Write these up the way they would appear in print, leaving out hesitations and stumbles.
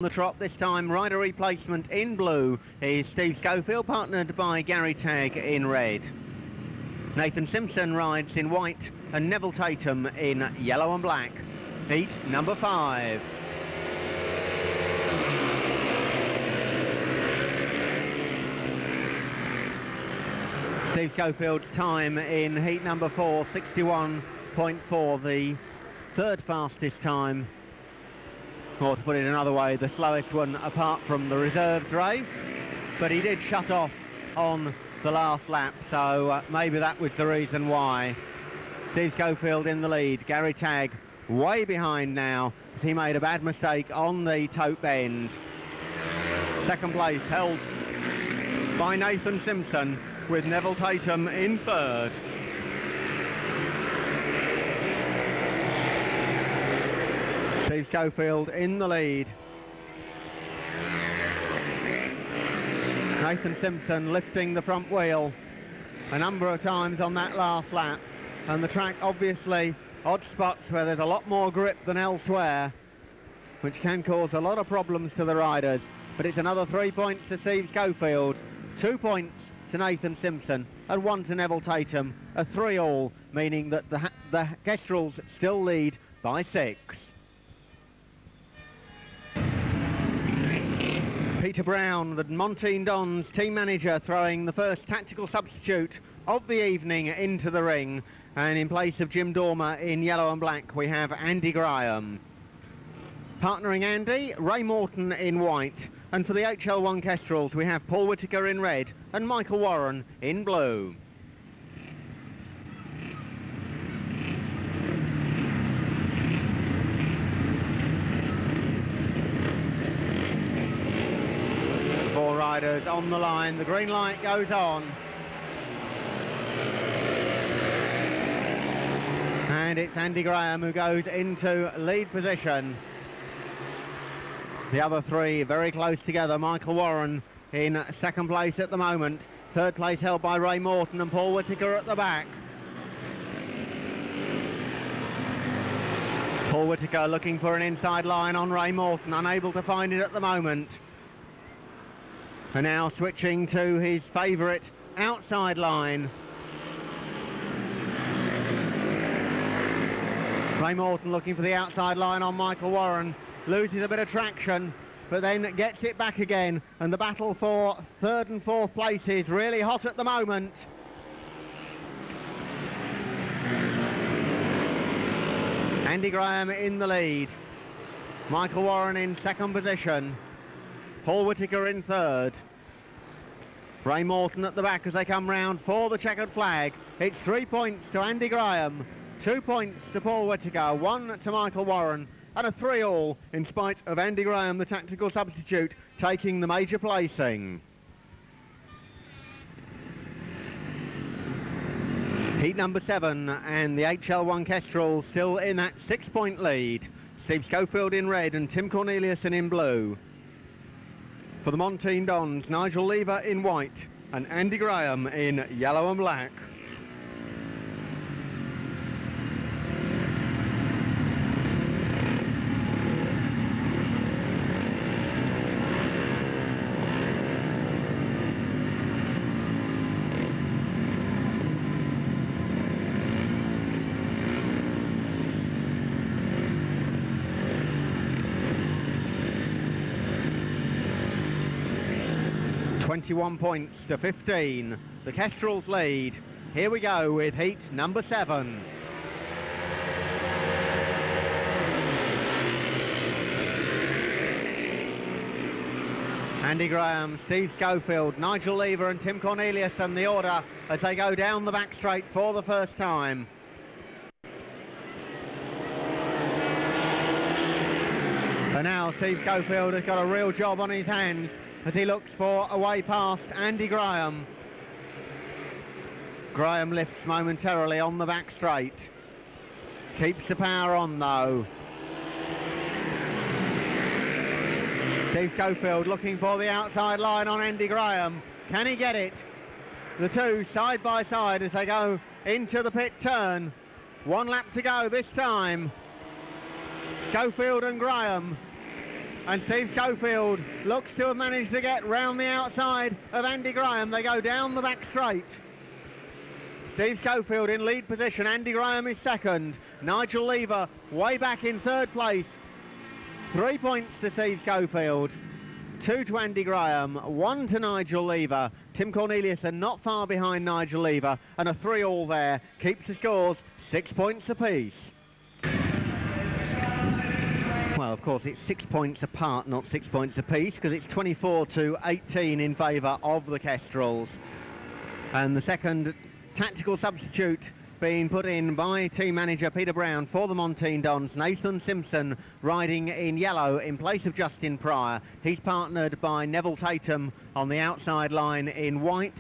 The trot this time, rider replacement in blue is Steve Schofield, partnered by Gary Tagg in red. Nathan Simpson rides in white and Neville Tatum in yellow and black. Heat number 5. Steve Schofield's time in heat number 4, 61.4, the third fastest time. Or to put it another way, the slowest one apart from the reserves race, but he did shut off on the last lap, so maybe that was the reason why. Steve Schofield in the lead, Gary Tagg way behind now as he made a bad mistake on the tote bend. Second place held by Nathan Simpson with Neville Tatum in third. Steve Schofield in the lead. Nathan Simpson lifting the front wheel a number of times on that last lap, and the track obviously odd spots where there's a lot more grip than elsewhere, which can cause a lot of problems to the riders. But it's another 3 points to Steve Schofield, 2 points to Nathan Simpson and 1 to Neville Tatum, a 3-all, meaning that the Kestrels still lead by 6. Peter Brown, the Montine Dons team manager, throwing the first tactical substitute of the evening into the ring, and in place of Jim Dormer in yellow and black we have Andy Graham. Partnering Andy, Ray Morton in white, and for the HL1 Kestrels we have Paul Whittaker in red and Michael Warren in blue. Riders on the line, the green light goes on, and it's Andy Graham who goes into lead position. The other three very close together. Michael Warren in second place at the moment, third place held by Ray Morton and Paul Whittaker at the back. Paul Whittaker looking for an inside line on Ray Morton, unable to find it at the moment. And now switching to his favourite outside line. Ray Morton looking for the outside line on Michael Warren, loses a bit of traction, but then gets it back again, and the battle for third and fourth place is really hot at the moment. Andy Graham in the lead, Michael Warren in second position, Paul Whittaker in third. Ray Morton at the back as they come round for the checkered flag. It's 3 points to Andy Graham, 2 points to Paul Whittaker, 1 to Michael Warren, and a 3-all in spite of Andy Graham, the tactical substitute, taking the major placing. Heat number 7, and the HL1 Kestrel still in that 6-point lead. Steve Schofield in red and Tim Corneliuson in blue. For the Montine Dons, Nigel Lever in white and Andy Graham in yellow and black. .21 points to 15. The Kestrels lead. Here we go with heat number 7. Andy Graham, Steve Schofield, Nigel Lever and Tim Corneliuson, the order as they go down the back straight for the first time. And now Steve Schofield has got a real job on his hands as he looks for a way past Andy Graham. Graham lifts momentarily on the back straight. Keeps the power on though. Steve Schofield looking for the outside line on Andy Graham. Can he get it? The two side by side as they go into the pit turn. 1 lap to go this time. Schofield and Graham and Steve Schofield looks to have managed to get round the outside of Andy Graham. They go down the back straight. Steve Schofield in lead position, Andy Graham is second. Nigel Lever way back in third place. 3 points to Steve Schofield, 2 to Andy Graham, 1 to Nigel Lever. Tim Corneliuson not far behind Nigel Lever, and a 3-all there keeps the scores 6 points apiece. Well, of course, it's 6 points apart, not 6 points apiece, because it's 24-18 in favour of the Kestrels. And the second tactical substitute being put in by team manager Peter Brown for the Montine Dons. Nathan Simpson riding in yellow in place of Justin Pryor. He's partnered by Neville Tatum on the outside line in white.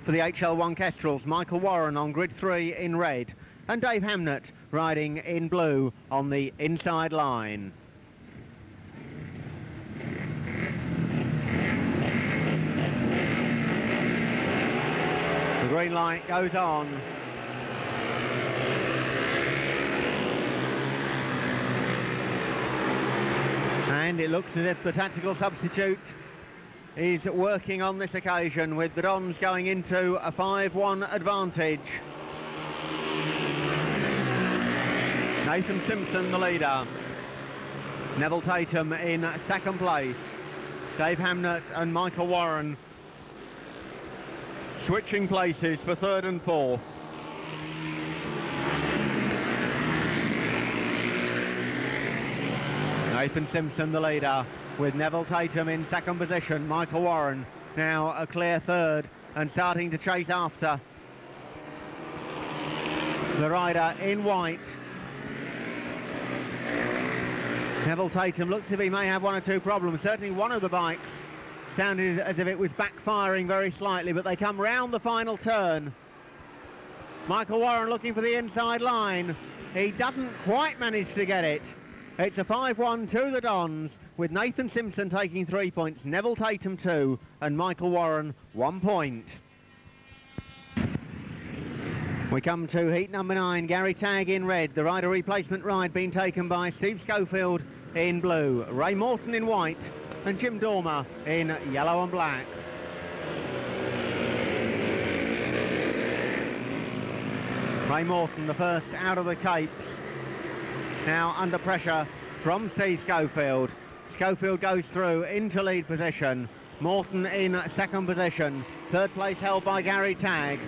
For the HL1 Kestrels, Michael Warren on grid 3 in red, and Dave Hamnett riding in blue on the inside line. The green light goes on. And it looks as if the tactical substitute is working on this occasion, with the Dons going into a 5-1 advantage. Nathan Simpson the leader. Neville Tatum in second place. Dave Hamnett and Michael Warren switching places for third and fourth. Nathan Simpson the leader, with Neville Tatum in second position. Michael Warren now a clear third and starting to chase after the rider in white. Neville Tatum looks as if he may have 1 or 2 problems. Certainly one of the bikes sounded as if it was backfiring very slightly, but they come round the final turn. Michael Warren looking for the inside line. He doesn't quite manage to get it. It's a 5-1 to the Dons, with Nathan Simpson taking 3 points, Neville Tatum 2, and Michael Warren 1 point. We come to heat number 9, Gary Tagg in red, the rider replacement ride being taken by Steve Schofield in blue, Ray Morton in white, and Jim Dormer in yellow and black. Ray Morton, the first out of the capes, now under pressure from Steve Schofield. Schofield goes through into lead position. Morton in second position. Third place held by Gary Tagg.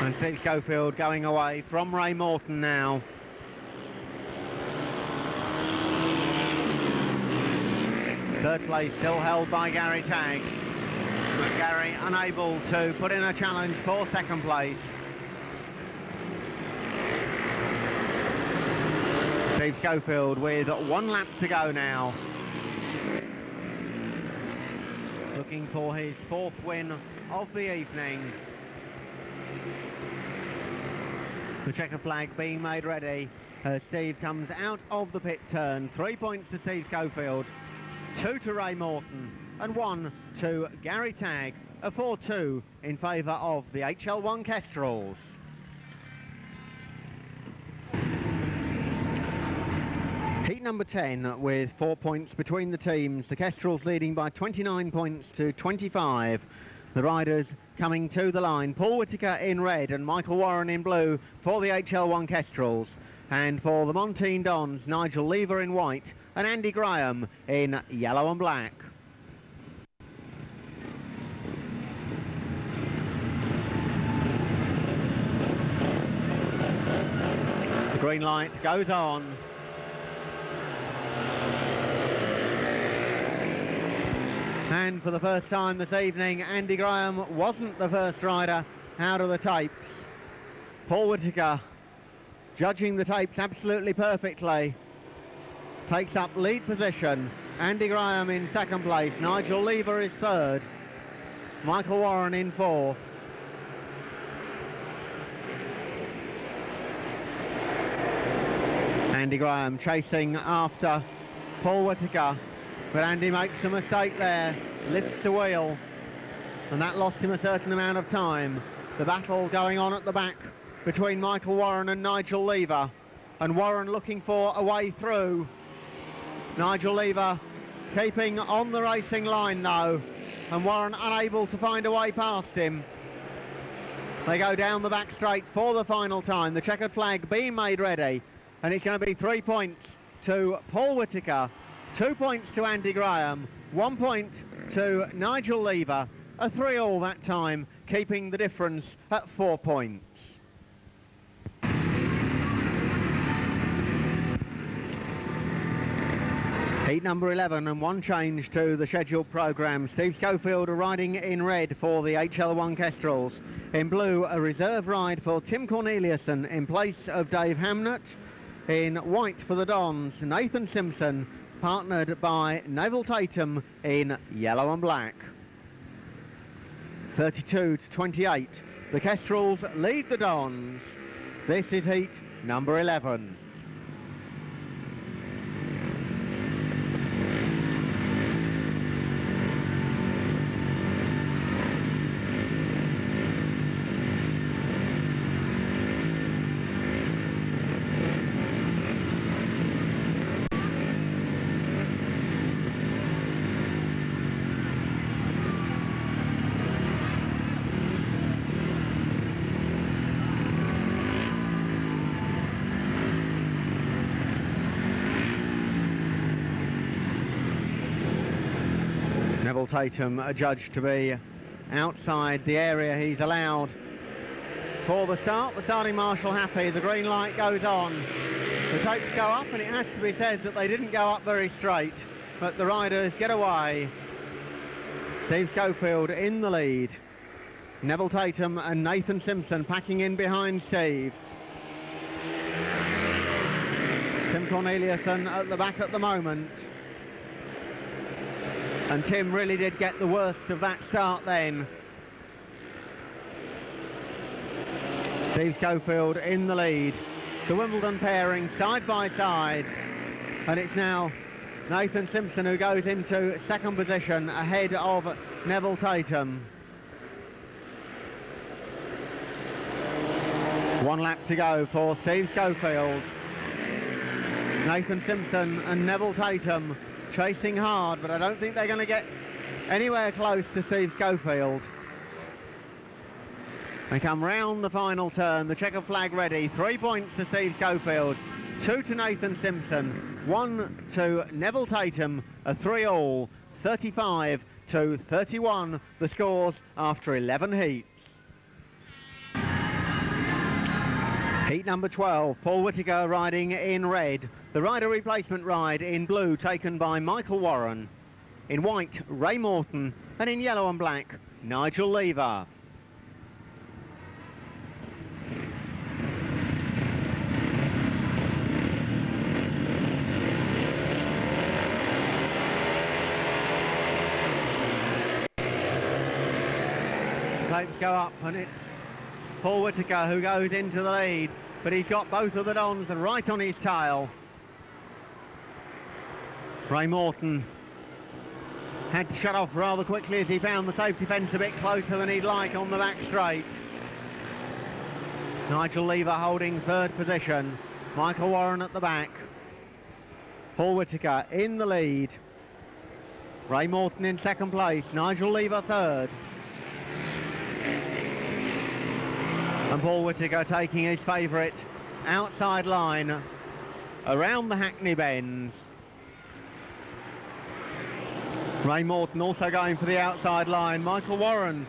And Steve Schofield going away from Ray Morton now. Third place still held by Gary Tagg, but Gary unable to put in a challenge for second place. Steve Schofield with 1 lap to go now, looking for his 4th win of the evening. The checker flag being made ready as Steve comes out of the pit turn. 3 points to Steve Schofield, 2 to Ray Morton, and 1 to Gary Tagg, a 4-2 in favour of the HL1 Kestrels. Heat number 10 with 4 points between the teams. The Kestrels leading by 29 points to 25. The riders coming to the line. Paul Whittaker in red and Michael Warren in blue for the HL1 Kestrels. And for the Montine Dons, Nigel Lever in white and Andy Graham in yellow and black. The green light goes on. And for the first time this evening, Andy Graham wasn't the first rider out of the tapes. Paul Whittaker, judging the tapes absolutely perfectly, takes up lead position. Andy Graham in second place. Nigel Lever is third. Michael Warren in fourth. Andy Graham chasing after Paul Whittaker, but Andy makes a mistake there, lifts the wheel, and that lost him a certain amount of time. The battle going on at the back between Michael Warren and Nigel Lever, and Warren looking for a way through. Nigel Lever keeping on the racing line though, and Warren unable to find a way past him. They go down the back straight for the final time, the checkered flag being made ready, and it's going to be 3 points to Paul Whittaker, 2 points to Andy Graham, 1 point to Nigel Lever, a 3-all that time, keeping the difference at 4 points. Heat number 11 and one change to the scheduled programme. Steve Schofield riding in red for the HL1 Kestrels. In blue, a reserve ride for Tim Corneliuson in place of Dave Hamnett. In white for the Dons, Nathan Simpson, partnered by Neville Tatum in yellow and black. 32 to 28, the Kestrels lead the Dons. This is heat number 11. Neville Tatum adjudged to be outside the area he's allowed for the start. The starting marshal happy, the green light goes on. The tapes go up, and it has to be said that they didn't go up very straight, but the riders get away. Steve Schofield in the lead. Neville Tatum and Nathan Simpson packing in behind Steve. Tim Corneliuson at the back at the moment. And Tim really did get the worst of that start then. Steve Schofield in the lead. The Wimbledon pairing side by side. And it's now Nathan Simpson who goes into second position ahead of Neville Tatum. 1 lap to go for Steve Schofield. Nathan Simpson and Neville Tatum chasing hard, but I don't think they're going to get anywhere close to Steve Schofield. They come round the final turn, the checker flag ready, 3 points to Steve Schofield, 2 to Nathan Simpson, 1 to Neville Tatum, a 3-all, 35 to 31, the scores after 11 heats. Heat number 12, Paul Whittaker riding in red. The rider replacement ride in blue taken by Michael Warren. In white, Ray Morton, and in yellow and black, Nigel Lever. The tapes go up, and it's Paul Whittaker who goes into the lead, but he's got both of the Dons right on his tail. Ray Morton had to shut off rather quickly as he found the safety fence a bit closer than he'd like on the back straight. Nigel Lever holding third position, Michael Warren at the back. Paul Whittaker in the lead. Ray Morton in second place, Nigel Lever third. And Paul Whittaker taking his favourite outside line around the Hackney bends. Ray Morton also going for the outside line. Michael Warren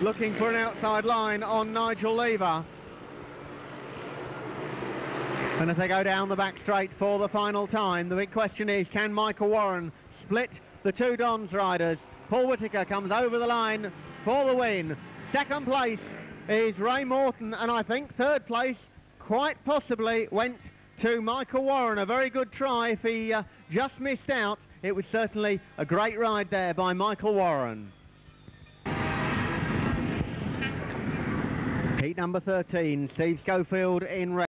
looking for an outside line on Nigel Lever. And as they go down the back straight for the final time, the big question is, can Michael Warren split the two Dons riders? Paul Whittaker comes over the line for the win. Second place is Ray Morton, and I think third place quite possibly went to Michael Warren. A very good try. If he just missed out, it was certainly a great ride there by Michael Warren. Heat number 13, Steve Schofield in red.